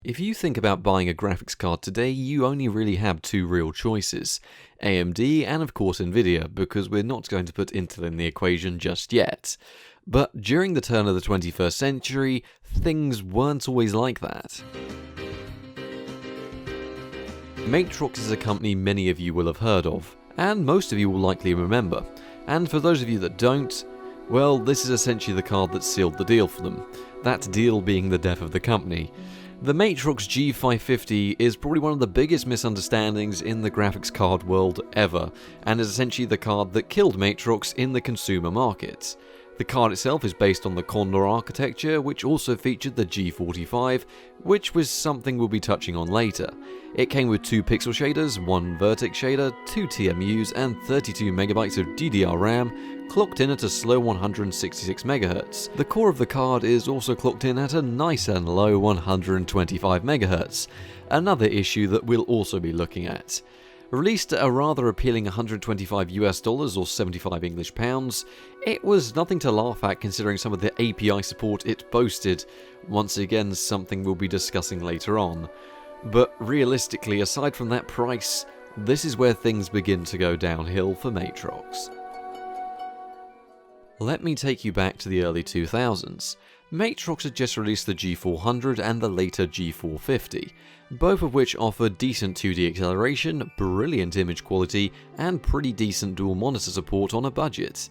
If you think about buying a graphics card today, you only really have two real choices, AMD and of course Nvidia, because we're not going to put Intel in the equation just yet. But during the turn of the 21st century, things weren't always like that. Matrox is a company many of you will have heard of, and most of you will likely remember. And for those of you that don't, well, this is essentially the card that sealed the deal for them, that deal being the death of the company. The Matrox G550 is probably one of the biggest misunderstandings in the graphics card world ever, and is essentially the card that killed Matrox in the consumer market. The card itself is based on the Condor architecture, which also featured the G45, which was something we'll be touching on later. It came with 2 pixel shaders, 1 vertex shader, 2 TMUs, and 32MB of DDR RAM, clocked in at a slow 166MHz. The core of the card is also clocked in at a nice and low 125MHz, another issue that we'll also be looking at. Released at a rather appealing $125 or 75 English pounds, it was nothing to laugh at considering some of the API support it boasted, once again something we'll be discussing later on. But realistically, aside from that price, this is where things begin to go downhill for Matrox. Let me take you back to the early 2000s. Matrox had just released the G400 and the later G450, both of which offer decent 2D acceleration, brilliant image quality, and pretty decent dual monitor support on a budget.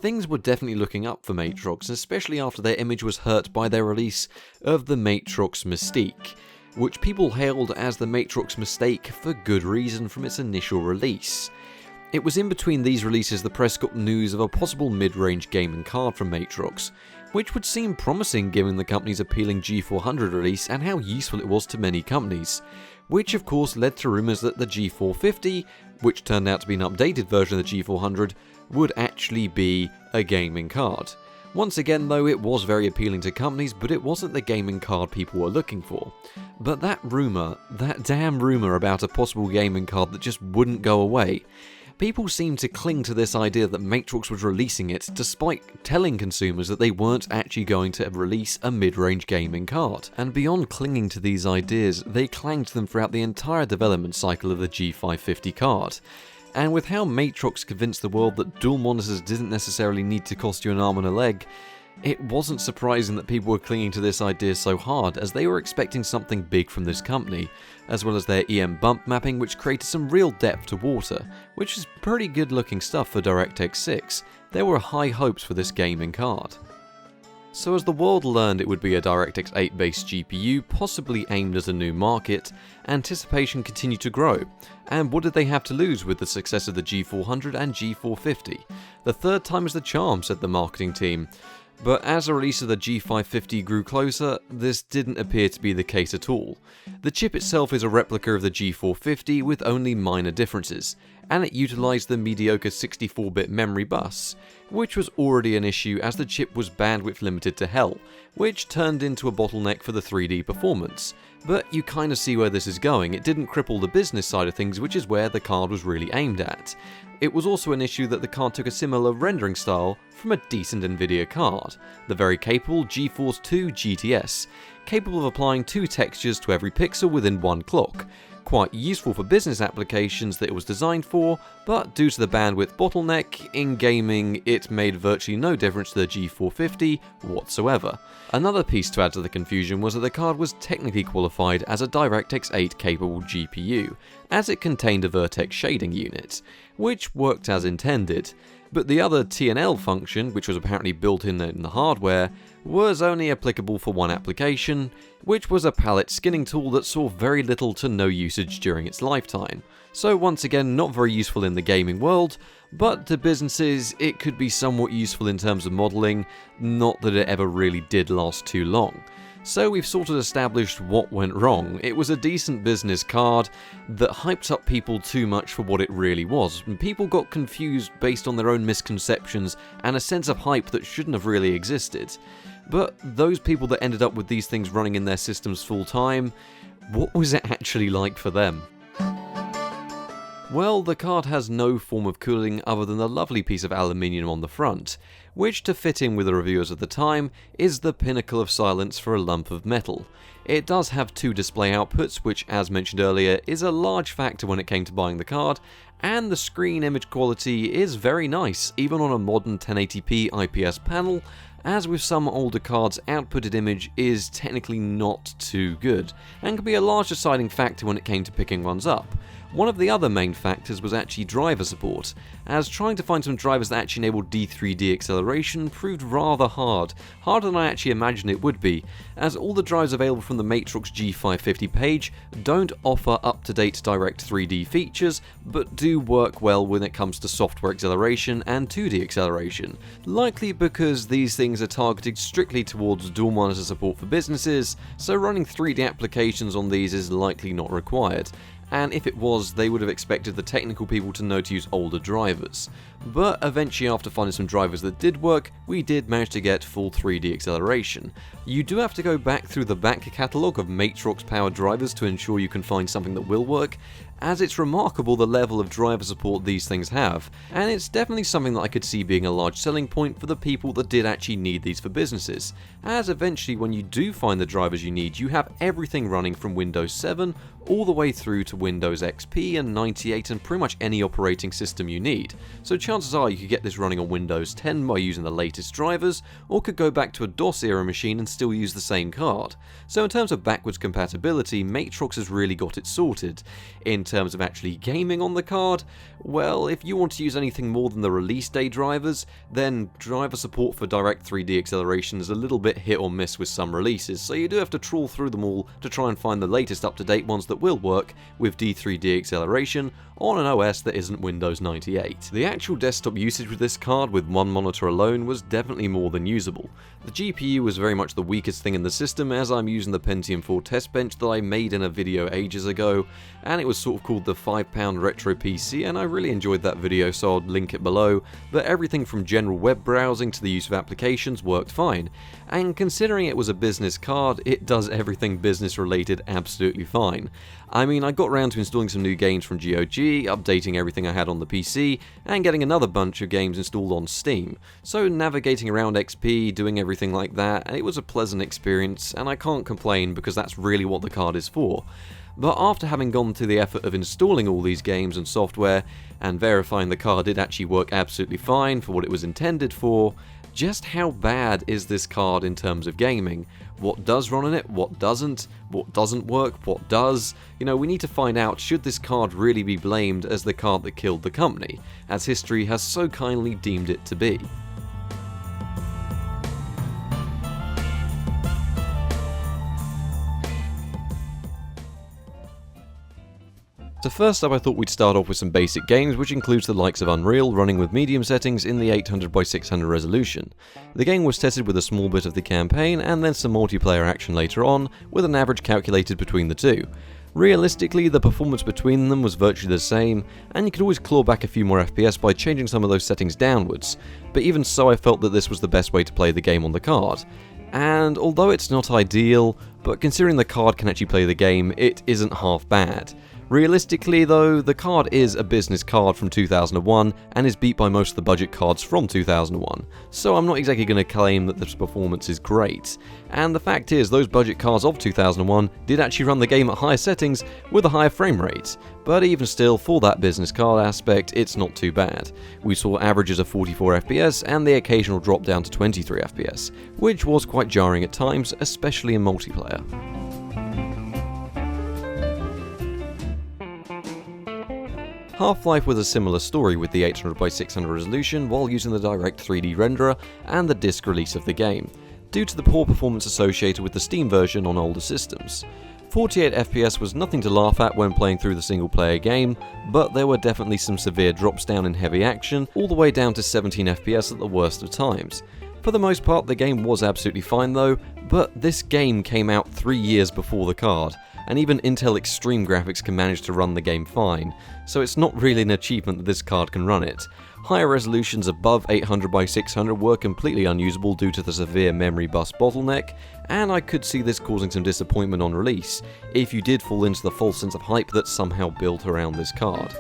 Things were definitely looking up for Matrox, especially after their image was hurt by their release of the Matrox Mystique, which people hailed as the Matrox mistake for good reason from its initial release. It was in between these releases the press got news of a possible mid-range gaming card from Matrox, which would seem promising given the company's appealing G400 release and how useful it was to many companies, which of course led to rumours that the G450, which turned out to be an updated version of the G400, would actually be a gaming card. Once again though, it was very appealing to companies, but it wasn't the gaming card people were looking for. But that damn rumour about a possible gaming card that just wouldn't go away, people seemed to cling to this idea that Matrox was releasing it despite telling consumers that they weren't actually going to release a mid-range gaming card. And beyond clinging to these ideas, they clung to them throughout the entire development cycle of the G550 card. And with how Matrox convinced the world that dual monitors didn't necessarily need to cost you an arm and a leg, it wasn't surprising that people were clinging to this idea so hard, as they were expecting something big from this company, as well as their EM bump mapping, which created some real depth to water, which is pretty good looking stuff for DirectX 6. There were high hopes for this gaming card. So as the world learned it would be a DirectX 8 based GPU, possibly aimed at a new market, anticipation continued to grow. And what did they have to lose with the success of the G400 and G450? The third time is the charm, said the marketing team. But as the release of the G550 grew closer, this didn't appear to be the case at all. The chip itself is a replica of the G450 with only minor differences, and it utilised the mediocre 64-bit memory bus, which was already an issue as the chip was bandwidth limited to hell, which turned into a bottleneck for the 3D performance. But you kind of see where this is going. It didn't cripple the business side of things, which is where the card was really aimed at. It was also an issue that the card took a similar rendering style from a decent Nvidia card, the very capable GeForce 2 GTS, capable of applying 2 textures to every pixel within 1 clock. Quite useful for business applications that it was designed for, but due to the bandwidth bottleneck, in gaming it made virtually no difference to the G450 whatsoever. Another piece to add to the confusion was that the card was technically qualified as a DirectX 8 capable GPU, as it contained a vertex shading unit, which worked as intended. But the other TNL function, which was apparently built in the hardware, was only applicable for one application, which was a palette skinning tool that saw very little to no usage during its lifetime. So once again, not very useful in the gaming world, but to businesses it could be somewhat useful in terms of modelling, not that it ever really did last too long. So we've sort of established what went wrong. It was a decent business card that hyped up people too much for what it really was, and people got confused based on their own misconceptions and a sense of hype that shouldn't have really existed. But those people that ended up with these things running in their systems full time, what was it actually like for them? Well, the card has no form of cooling other than a lovely piece of aluminium on the front, which, to fit in with the reviewers of the time, is the pinnacle of silence for a lump of metal. It does have two display outputs, which, as mentioned earlier, is a large factor when it came to buying the card, and the screen image quality is very nice, even on a modern 1080p IPS panel. As with some older cards, outputted image is technically not too good, and can be a large deciding factor when it came to picking ones up. One of the other main factors was actually driver support, as trying to find some drivers that actually enabled D3D acceleration proved rather hard, harder than I actually imagined it would be, as all the drivers available from the Matrox G550 page don't offer up-to-date direct 3D features, but do work well when it comes to software acceleration and 2D acceleration, likely because these things are targeted strictly towards dual monitor support for businesses, so running 3D applications on these is likely not required. And if it was, they would have expected the technical people to know to use older drivers. But eventually, after finding some drivers that did work, we did manage to get full 3D acceleration. You do have to go back through the back catalogue of Matrox powered drivers to ensure you can find something that will work, as it's remarkable the level of driver support these things have, and it's definitely something that I could see being a large selling point for the people that did actually need these for businesses, as eventually when you do find the drivers you need, you have everything running from Windows 7 all the way through to Windows XP and 98 and pretty much any operating system you need. So chances are you could get this running on Windows 10 by using the latest drivers, or could go back to a DOS era machine and still use the same card. So in terms of backwards compatibility, Matrox has really got it sorted. In terms of actually gaming on the card, well, if you want to use anything more than the release day drivers, then driver support for direct 3D acceleration is a little bit hit or miss with some releases, so you do have to trawl through them all to try and find the latest up-to-date ones that will work with D3D acceleration on an OS that isn't Windows 98. The actual desktop usage with this card with one monitor alone was definitely more than usable. The GPU was very much the weakest thing in the system, as I'm using the Pentium 4 test bench that I made in a video ages ago, and it was sort of called the £5 Retro PC, and I really enjoyed that video, so I'll link it below. But everything from general web browsing to the use of applications worked fine, and considering it was a business card, it does everything business related absolutely fine. I mean, I got around to installing some new games from GOG, updating everything I had on the PC, and getting another bunch of games installed on Steam. So navigating around XP, doing everything like that, and it was a pleasant experience, and I can't complain because that's really what the card is for. But after having gone through the effort of installing all these games and software, and verifying the card did actually work absolutely fine for what it was intended for, just how bad is this card in terms of gaming? What does run on it, what doesn't work, what does? You know, we need to find out, should this card really be blamed as the card that killed the company, as history has so kindly deemed it to be. So first up, I thought we'd start off with some basic games, which includes the likes of Unreal running with medium settings in the 800x600 resolution. The game was tested with a small bit of the campaign and then some multiplayer action later on, with an average calculated between the two. Realistically, the performance between them was virtually the same, and you could always claw back a few more FPS by changing some of those settings downwards, but even so I felt that this was the best way to play the game on the card. And although it's not ideal, but considering the card can actually play the game, it isn't half bad. Realistically though, the card is a business card from 2001 and is beat by most of the budget cards from 2001, so I'm not exactly going to claim that this performance is great. And the fact is, those budget cards of 2001 did actually run the game at higher settings with a higher frame rate, but even still, for that business card aspect, it's not too bad. We saw averages of 44 FPS and the occasional drop down to 23 FPS, which was quite jarring at times, especially in multiplayer. Half-Life was a similar story with the 800x600 resolution while using the direct 3D renderer and the disc release of the game, due to the poor performance associated with the Steam version on older systems. 48 FPS was nothing to laugh at when playing through the single-player game, but there were definitely some severe drops down in heavy action, all the way down to 17 FPS at the worst of times. For the most part, the game was absolutely fine though, but this game came out 3 years before the card, and even Intel Extreme graphics can manage to run the game fine, so it's not really an achievement that this card can run it. Higher resolutions above 800x600 were completely unusable due to the severe memory bus bottleneck, and I could see this causing some disappointment on release, if you did fall into the false sense of hype that's somehow built around this card.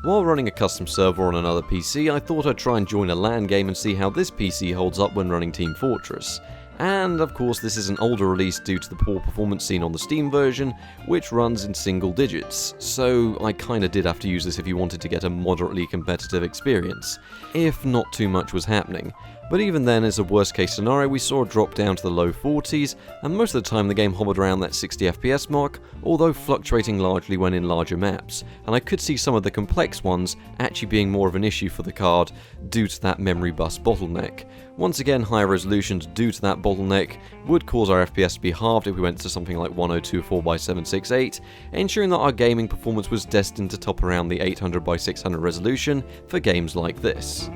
While running a custom server on another PC, I thought I'd try and join a LAN game and see how this PC holds up when running Team Fortress. And of course this is an older release due to the poor performance seen on the Steam version, which runs in single digits, so I kinda did have to use this if you wanted to get a moderately competitive experience, if not too much was happening. But even then, as a worst case scenario, we saw a drop down to the low 40s, and most of the time the game hovered around that 60 FPS mark, although fluctuating largely when in larger maps, and I could see some of the complex ones actually being more of an issue for the card due to that memory bus bottleneck. Once again, higher resolutions due to that bottleneck would cause our FPS to be halved if we went to something like 1024x768, ensuring that our gaming performance was destined to top around the 800x600 resolution for games like this.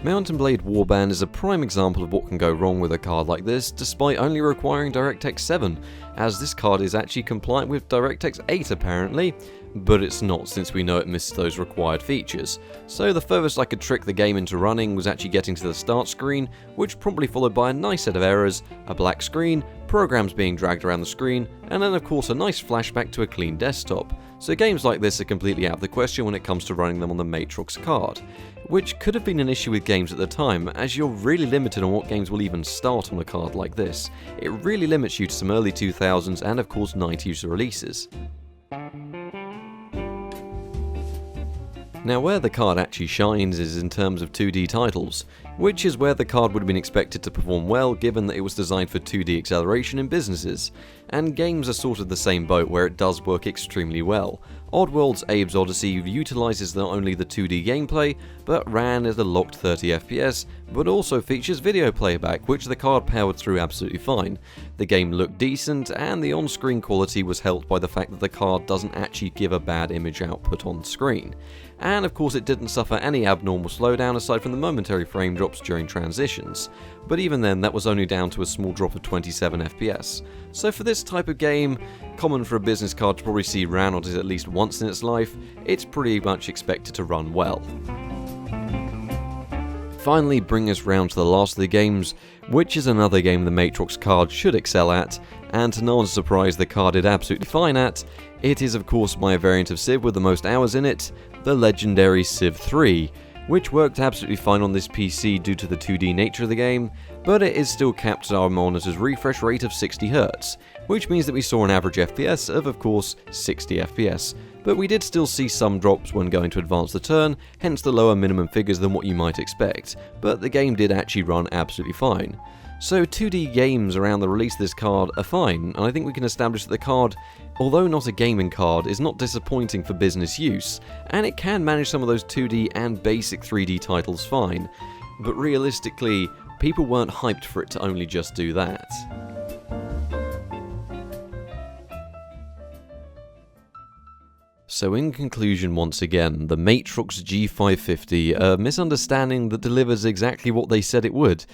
Mount & Blade Warband is a prime example of what can go wrong with a card like this, despite only requiring DirectX 7, as this card is actually compliant with DirectX 8 apparently, but it's not since we know it missed those required features. So the furthest I could trick the game into running was actually getting to the start screen, which promptly followed by a nice set of errors, a black screen, programs being dragged around the screen, and then of course a nice flashback to a clean desktop. So games like this are completely out of the question when it comes to running them on the Matrox card, which could have been an issue with games at the time, as you're really limited on what games will even start on a card like this. It really limits you to some early 2000s and of course 90s releases. Now where the card actually shines is in terms of 2D titles, which is where the card would have been expected to perform well given that it was designed for 2D acceleration in businesses, and games are sort of the same boat where it does work extremely well. Oddworld's Abe's Odyssey utilises not only the 2D gameplay, but ran at a locked 30 FPS, but also features video playback, which the card powered through absolutely fine. The game looked decent, and the on-screen quality was helped by the fact that the card doesn't actually give a bad image output on screen. And of course it didn't suffer any abnormal slowdown aside from the momentary frame drops during transitions, but even then that was only down to a small drop of 27 FPS. So for this type of game, common for a business card to probably see ran on it at least once in its life, it's pretty much expected to run well. Finally bring us round to the last of the games, which is another game the Matrox card should excel at, and to no one's surprise the card did absolutely fine at. It is of course my variant of Civ with the most hours in it, the legendary Civ 3, which worked absolutely fine on this PC due to the 2D nature of the game, but it is still capped at our monitor's refresh rate of 60Hz, which means that we saw an average FPS of course 60 FPS, but we did still see some drops when going to advance the turn, hence the lower minimum figures than what you might expect, but the game did actually run absolutely fine. So 2D games around the release of this card are fine, and I think we can establish that the card, although not a gaming card, is not disappointing for business use, and it can manage some of those 2D and basic 3D titles fine, but realistically, people weren't hyped for it to only just do that. So in conclusion, once again, the Matrox G550, a misunderstanding that delivers exactly what they said it would,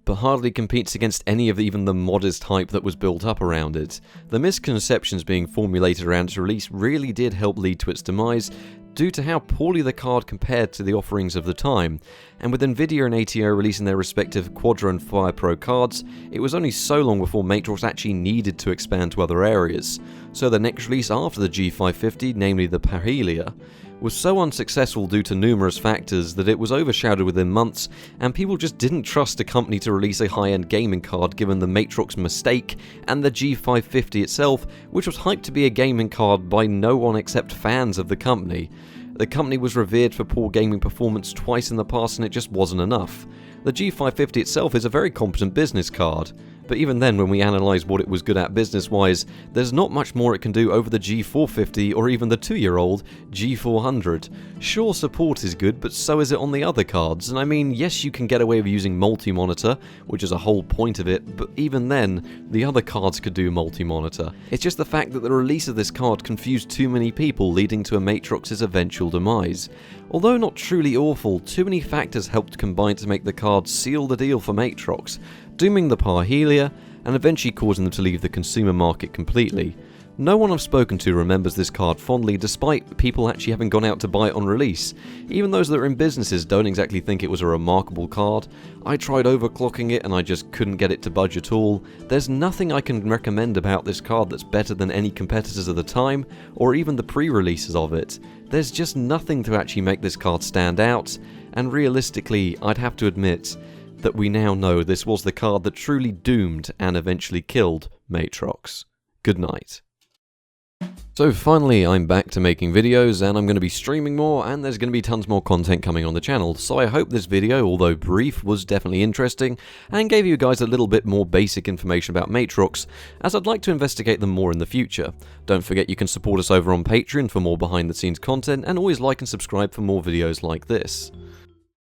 but hardly competes against any of even the modest hype that was built up around it. The misconceptions being formulated around its release really did help lead to its demise, due to how poorly the card compared to the offerings of the time, and with Nvidia and ATO releasing their respective Quadro and Fire Pro cards, it was only so long before Matrox actually needed to expand to other areas. So the next release after the G550, namely the Parhelia, was so unsuccessful due to numerous factors that it was overshadowed within months, and people just didn't trust a company to release a high-end gaming card given the Matrox mistake and the G550 itself, which was hyped to be a gaming card by no one except fans of the company. The company was revered for poor gaming performance twice in the past and it just wasn't enough. The G550 itself is a very competent business card, but even then, when we analyse what it was good at business-wise, there's not much more it can do over the G450 or even the 2-year-old G400. Sure, support is good, but so is it on the other cards, and I mean, yes, you can get away with using multi-monitor, which is a whole point of it, but even then, the other cards could do multi-monitor. It's just the fact that the release of this card confused too many people, leading to a Matrox's eventual demise. Although not truly awful, too many factors helped combine to make the card seal the deal for Matrox, dooming the Parhelia, and eventually causing them to leave the consumer market completely. No one I've spoken to remembers this card fondly, despite people actually having gone out to buy it on release. Even those that are in businesses don't exactly think it was a remarkable card. I tried overclocking it and I just couldn't get it to budge at all. There's nothing I can recommend about this card that's better than any competitors of the time, or even the pre-releases of it. There's just nothing to actually make this card stand out, and realistically, I'd have to admit that we now know this was the card that truly doomed and eventually killed Matrox. Good night. So finally, I'm back to making videos, and I'm going to be streaming more, and there's going to be tons more content coming on the channel, so I hope this video, although brief, was definitely interesting, and gave you guys a little bit more basic information about Matrox, as I'd like to investigate them more in the future. Don't forget you can support us over on Patreon for more behind the scenes content, and always like and subscribe for more videos like this.